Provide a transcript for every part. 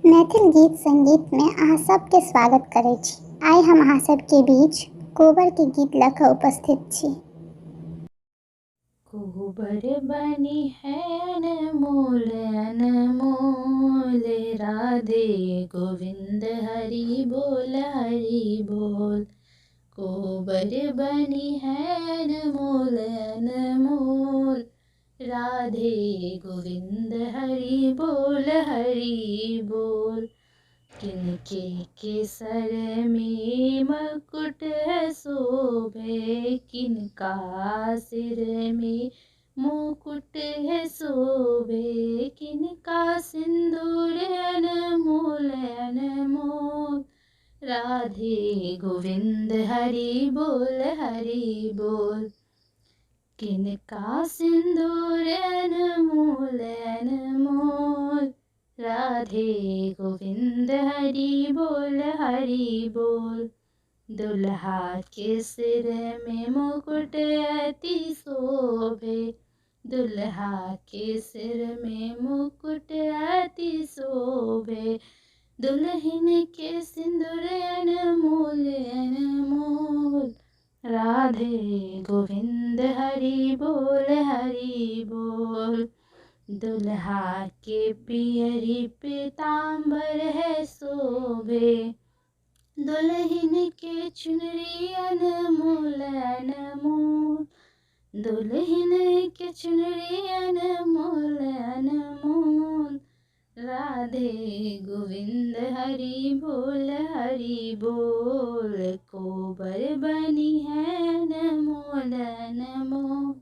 मैथिल गीत संगीत में अहाँ सबके स्वागत करै छी। आइ हम अहाँ सबके बीच कोबर के गीत लऽ कऽ उपस्थित छी। कोबर बनी है अनमोल अनमोल, राधे गोविंद हरि बोल। कोबर बनी है अनमोल अनमोल, राधे गोविंद हरि बोल। किनके केसर में मकुट शोभे, किनका सिर में मुकुट शोभे, किनका सिंदूर अनमोल अनमोल, राधे गोविंद हरि बोल। किनका सिंदूर अनमोल अनमोल, राधे गोविंद हरि बोल। दुल्हा के सिर में मुकुट अति शोभे, दुल्हा के सिर में मुकुट अति शोभे, दुल्हन के सिंदूर अनमोल अनमोल, राधे गोविंद हरि बोल। दुल्हा के पियरी पीताम्बर है शोभे, दुल्हन के चुनरी अनमोल अनमोल, दुल्हन के चुनरी अनमोल अनमोल, राधे गोविंद हरि बोल। कोबर बनी है अनमोल अनमोल,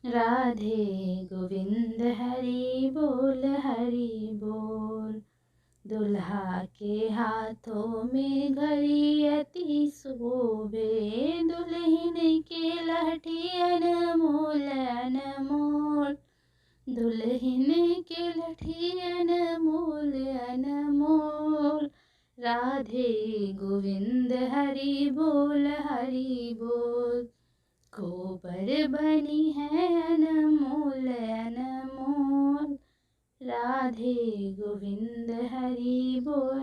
राधे गोविंद हरि बोल। दुल्हा के हाथों में घड़ी अति शोभे, दुल्हन के लहठी अनमोल अनमोल, दुल्हन के लहठी अनमोल अनमोल, राधे गोविंद हरि बोल। कोबर बनी है अनमोल अनमोल, राधे गोविंद हरि बोल।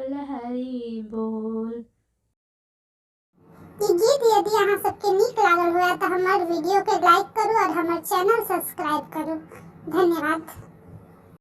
ई गीत यदि अहाँ सबके नीक लागल हुए तऽ हमर वीडियो के लाइक करू और हमर चैनल सब्सक्राइब करू। धन्यवाद।